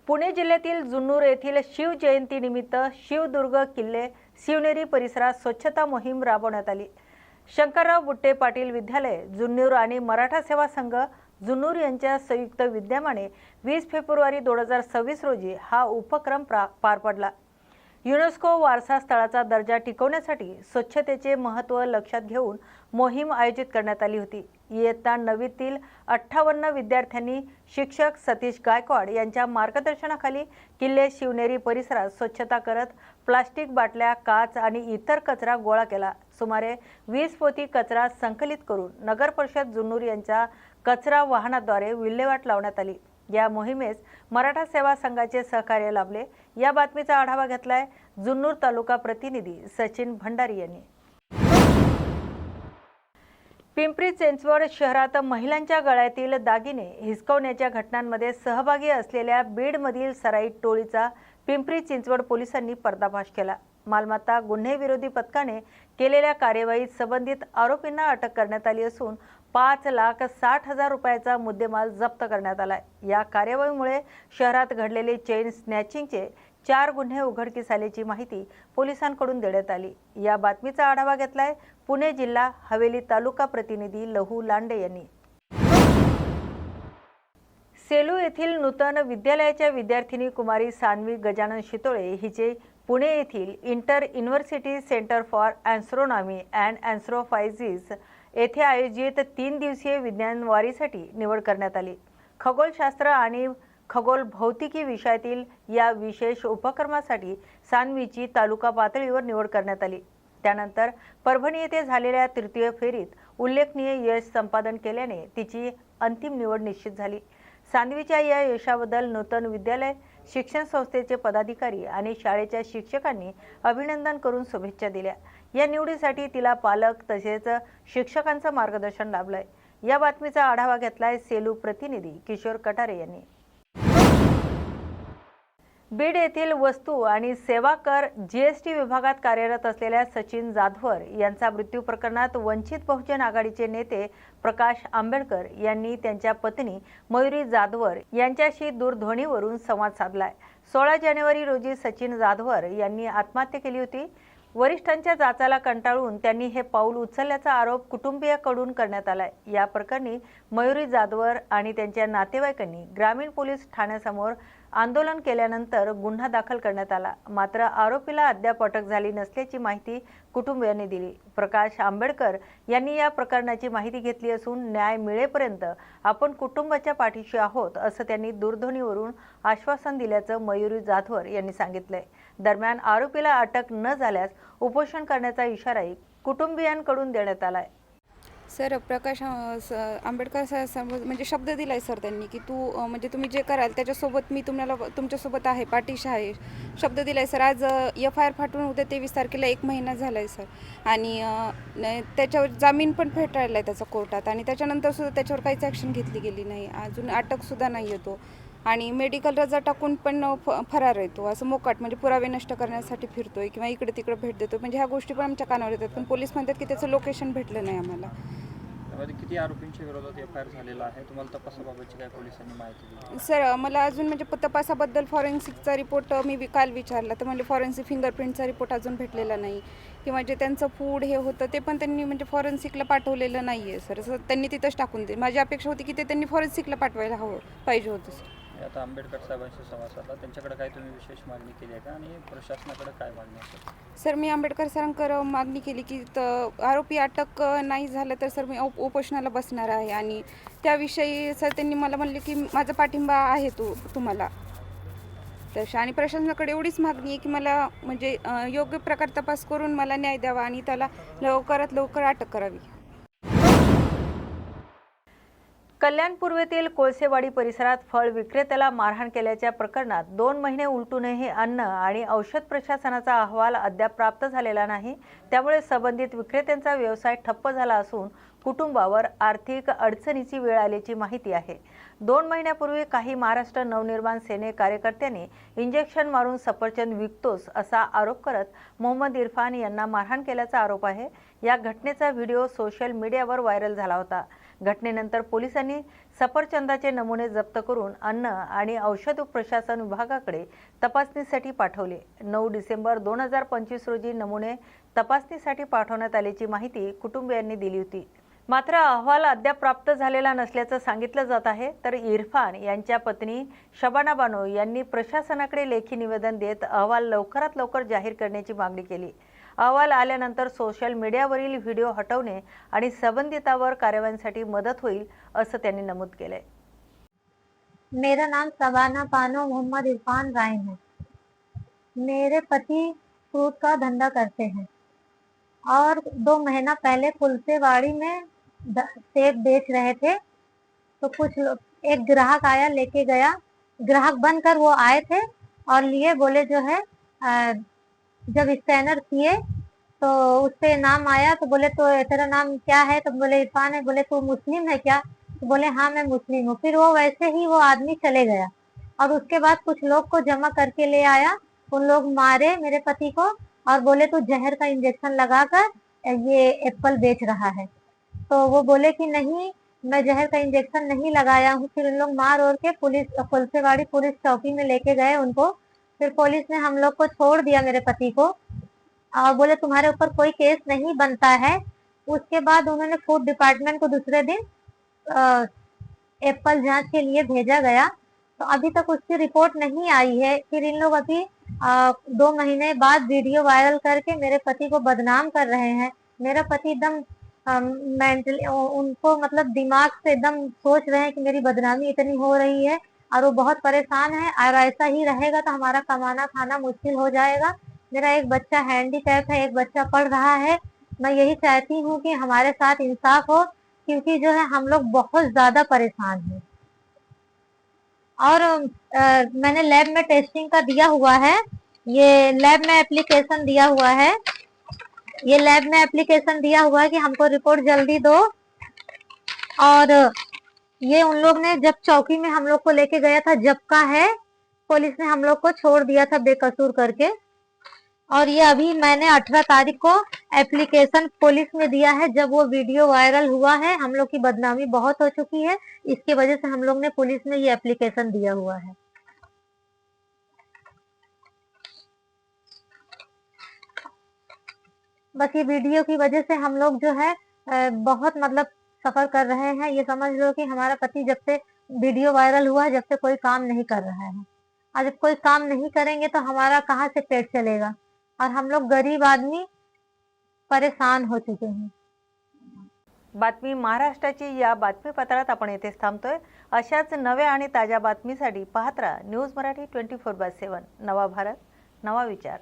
पुणे जिल्ह्यातील जुन्नर येथील शिवजयंतीनिमित्त शिवदुर्ग किल्ले शिवनेरी परिसरात स्वच्छता मोहीम राबवण्यात आली। शंकरराव बुट्टे पाटील विद्यालय जुन्नर आणि मराठा सेवा संघ जुन्नर यांच्या संयुक्त विद्यमाने 20 फेब्रुवारी 2026 रोजी हा उपक्रम पार पडला। युनेस्को वारसा स्थळाचा दर्जा टिकवण्यासाठी स्वच्छतेचे महत्त्व लक्षात घेऊन मोहीम आयोजित करण्यात आली होती। इयत्ता 9वीतील 58 विद्यार्थ्यांनी शिक्षक सतीश गायकवाड यांच्या मार्गदर्शनाखाली किल्ले शिवनेरी परिसरात स्वच्छता करत प्लास्टिक बाटल्या, काच आणि इतर कचरा गोळा केला। सुमारे 20 पोती कचरा संकलित करून नगर परिषद जुन्नर यांच्या कचरा वाहनाद्वारे विल्हेवाट लावण्यात आली। या मोहिमेस मराठा सेवा संघाचे सहकार्य लाभले। या बातमीचा आढावा घेतलाय जुन्नर तालुका प्रतिनिधी सचिन भंडारी यांनी। पिंपरी चिंचवड शहरात महिलांच्या गळ्यातील दागिने हिसकावण्याच्या घटनांमध्ये सहभागी असलेल्या बीडमधील सराईत टोळीचा पिंपरी चिंचवड पोलिसांनी पर्दाफाश केला। मालमत्ता गुन्हे विरोधी पथकाने केलेल्या कार्यवाहीत संबंधित आरोपींना अटक करण्यात आली असून 5,60,000 रुपयाचा मुद्देमाल जप्त करण्यात आला। या कार्यवाहीमुळे शहरात घडलेले चेन स्नॅचिंगचे 4 गुन्हे उघडकीस आल्याची माहिती पोलिसांकडून देण्यात आली। या बातमीचा आढावा घेतलाय पुणे जिल्हा हवेली तालुका प्रतिनिधी लहू लांडे यांनी। सेलू येथील नूतन विद्यालयाच्या विद्यार्थिनी कुमारी सान्वी गजानन शितोळे हिचे पुणे येथील inter university centre for astronomy and astrophysics येथे आयोजित 3 दिवसीय विज्ञान वारीसाठी निवड करण्यात आली। खगोलशास्त्र आणि खगोल भौतिकी विषयातील या विशेष उपक्रमासाठी सान्वीची तालुका पातळीवर निवड करण्यात आली। त्यानंतर परभणी येथे झालेल्या तृतीय फेरीत उल्लेखनीय यश संपादन केल्याने तिची अंतिम निवड निश्चित झाली। सान्वीच्या या यशाबद्दल नूतन विद्यालय शिक्षण संस्थेचे पदाधिकारी आणि शाळेच्या शिक्षकांनी अभिनंदन करून शुभेच्छा दिल्या। या निवडीसाठी तिला पालक तसेच शिक्षकांचं मार्गदर्शन लाभलंय। या बातमीचा आढावा घेतलाय सेलू प्रतिनिधी किशोर कटारे यांनी। बीड येथील वस्तू आणि सेवा कर जीएसटी विभागात कार्यरत असलेल्या सचिन जाधवर यांचा मृत्यू प्रकरणात वंचित बहुजन आघाडीचे नेते प्रकाश आंबेडकर यांनी त्यांच्या पत्नी मयुरी जाधवर यांच्याशी दूरध्वनीवरून संवाद साधलाय। 16 जानेवारी रोजी सचिन जाधवर यांनी आत्महत्या केली होती। वरिष्ठांच्या जाचाला कंटाळून त्यांनी हे पाऊल उचलल्याचा आरोप कुटुंबियाकडून करण्यात आलाय। या प्रकरणी मयुरी जाधवर आणि त्यांच्या नातेवाईकांनी ग्रामीण पोलीस ठाण्यासमोर आंदोलन केल्यानंतर गुन्हा दाखल करण्यात आला। मात्र आरोपीला अद्याप अटक झाली नसल्याची माहिती कुटुंबियांनी दिली। प्रकाश आंबेडकर यांनी या प्रकरणाची माहिती घेतली असून न्याय मिळेपर्यंत आपण कुटुंबाच्या पाठीशी आहोत असं त्यांनी दूरध्वनीवरून आश्वासन दिल्याचं मयुरी जाधवर यांनी सांगितलंय। दरम्यान आरोपीला अटक न झाल्यास उपोषण करण्याचा इशाराही कुटुंबियांकडून देण्यात आलाय। सर प्रकाश आंबेडकर सर म्हणजे शब्द दिलाय सर त्यांनी की म्हणजे तुम्ही जे कराल त्याच्यासोबत मी तुम्हाला तुमच्यासोबत आहे, पाठीशी आहे, शब्द दिलाय सर। आज FIR फाटून उद्या 23 तारखेला 1 महिना झालाय सर आणि त्याच्यावर जामीन पण फेटाळलाय त्याचा कोर्टात आणि त्याच्यानंतर सुद्धा त्याच्यावर काहीच ॲक्शन घेतली गेली नाही। अजून अटकसुद्धा नाही येतो आणि मेडिकल रजा टाकून पण फरार येतो, असं मोकाट म्हणजे पुरावे नष्ट करण्यासाठी फिरतोय किंवा इकडे तिकडे भेट देतो। म्हणजे ह्या गोष्टी पण आमच्या कानावर येतात, पण पोलीस म्हणतात की त्याचं लोकेशन भेटलं नाही आम्हाला। किती आरोपींच्या विरोधात FIR झालेला आहे? तुम्हाला तपासाबाबतची काय पोलिसांनी माहिती दिली? सर मला अजून म्हणजे तपासाबद्दल फॉरेन्सिकचा रिपोर्ट मी काल विचारला तर म्हणजे फॉरेन्सिक फिंगरप्रिंटचा रिपोर्ट अजून भेटलेला नाही किंवा जे त्यांचं फूड हे होतं ते पण त्यांनी म्हणजे फॉरेन्सिकला पाठवलेलं नाही आहे सर। त्यांनी तिथंच टाकून दिली। माझी अपेक्षा होती की ते त्यांनी फॉरेन्सिकला पाठवायला पाहिजे होतं सर। आता आंबेडकर साहेबांशी संवाद साधला, त्यांच्याकडे काय तुम्ही विशेष मागणी केली आहे का आणि प्रशासनाकडे काय मागणी असेल? सर मी आंबेडकर सरांकडे मागणी केली की आरोपी अटक नाही झालं तर सर मी उपोषणाला बसणार आहे आणि त्याविषयी सर त्यांनी मला म्हणले की माझा पाठिंबा आहे तुम्हाला तशा आणि प्रशासनाकडे एवढीच मागणी आहे की मला म्हणजे योग्य प्रकार तपास करून मला न्याय द्यावा आणि त्याला लवकरात लवकर अटक करावी। कल्याण पूर्वेतील कोळसेवाडी परिसरात फळ विक्रेत्याला मारहाण केल्याच्या प्रकरणात 2 महिने उलटूनही अन्न आणि औषध प्रशासनाचा अहवाल अद्याप प्राप्त झालेला नाही। त्यामुळे संबंधित विक्रेत्यांचा व्यवसाय ठप्प झाला असून कुटुंबावर आर्थिक अडचणीची वेळ आल्याची माहिती आहे। 2 महिन्यापूर्वी काही महाराष्ट्र नवनिर्माण सेने कार्यकर्त्यांनी इंजेक्शन मारून सफरचंद विकतोस असा आरोप करत मोहम्मद इरफान यांना मारहाण केल्याचा आरोप आहे। या घटनेचा व्हिडिओ सोशल मीडियावर व्हायरल झाला होता। घटनेनंतर पोलिसांनी सफरचंदाचे नमुने जप्त करून अन्न आणि औषध प्रशासन विभागाकडे तपासणीसाठी पाठवले. 9 डिसेंबर 2025 रोजी नमुने तपासणीसाठी पाठवण्यात आल्याची माहिती कुटुंबियांनी दिली होती. मात्र अहवाल अद्याप प्राप्त झालेला नसल्याचं सांगितलं जात आहे. तर इरफान यांच्या पत्नी शबाना बानो यांनी प्रशासनाकडे लेखी निवेदन देत अहवाल लवकरात लवकर जाहीर करण्याची मागणी केली. अहवाल आल्यानंतर सोशल मीडियावरील व्हिडिओ हटवणे आणि संबंधितांवर कारवाईसाठी मदत होईल असं त्यांनी नमूद केलंय. मेरा नाम शबाना बानो मोहम्मद इरफान राय है। मेरे पति फ्रूट का धंधा करते हैं और 2 महीना पहले कुलसेवाड़ी में सेब बेच रहे थे, तो कुछ लोग, एक ग्राहक आया लेके गया, ग्राहक बनकर वो आए थे और लिए, बोले जो है जब स्कैनर किए तो उस पे नाम आया, तो बोले तो तेरा नाम क्या है, तो बोले इरफान है। बोले तू मुस्लिम है क्या, तो बोले हाँ मैं मुस्लिम हूँ। फिर वो वैसे ही वो आदमी चले गया और उसके बाद कुछ लोग को जमा करके ले आया, उन लोग मारे मेरे पति को और बोले तू जहर का इंजेक्शन लगाकर ये एप्पल बेच रहा है। तो वो बोले कि नहीं मैं जहर का इंजेक्शन नहीं लगाया हूँ। फिर उन लोग मार और के कुलसेवाड़ी पुलिस चौकी में लेके गए उनको। फिर पुलिस ने हम लोग को छोड़ दिया, मेरे पति को, और बोले तुम्हारे ऊपर कोई केस नहीं बनता है। उसके बाद उन्होंने फूड डिपार्टमेंट को दूसरे दिन एप्पल जांच के लिए भेजा गया, तो अभी तक उसकी रिपोर्ट नहीं आई है। फिर इन लोग अभी 2 महीने बाद वीडियो वायरल करके मेरे पति को बदनाम कर रहे हैं। मेरा पति एकदम मेंटली, उनको मतलब दिमाग से एकदम सोच रहे हैं कि मेरी बदनामी इतनी हो रही है और वो बहुत परेशान है और ऐसा ही रहेगा तो हमारा कमाना खाना मुश्किल हो जाएगा। मेरा एक बच्चा हैंडीकैप है, एक बच्चा पढ़ रहा है। मैं यही चाहती हूँ कि हमारे साथ इंसाफ हो, क्योंकि जो है हम लोग बहुत ज्यादा परेशान हैं। और मैंने लैब में टेस्टिंग का दिया हुआ है, ये लैब में एप्लीकेशन दिया हुआ है, ये लैब में एप्लीकेशन दिया हुआ है कि हमको रिपोर्ट जल्दी दो। और ये उन लोग ने जब चौकी में हम लोग को लेके गया था, जब का है, पुलिस ने हम लोग को छोड़ दिया था बेकसूर करके। और ये अभी मैंने 18 तारीख को एप्लीकेशन पुलिस में दिया है, जब वो वीडियो वायरल हुआ है। हम लोग की बदनामी बहुत हो चुकी है, इसकी वजह से हम लोग ने पुलिस में ये एप्लीकेशन दिया हुआ है। बस ये वीडियो की वजह से हम लोग जो है बहुत मतलब सफर कर रहे हैं। ये समझ लो कि हमारा पति जब से वीडियो वायरल हुआ है, जब से कोई काम नहीं कर रहा है। और जब कोई काम नहीं करेंगे तो हमारा कहाँ से पेट चलेगा, और हम लोग गरीब आदमी परेशान हो चुके हैं। बातमी महाराष्ट्राची या बातमीपत्रात आपण येथेच थांबतोय. अशाच नव्या आणि ताज्या बातमीसाठी पाहत राहा न्यूज मराठी 24/7. नवा भारत, नवा विचार.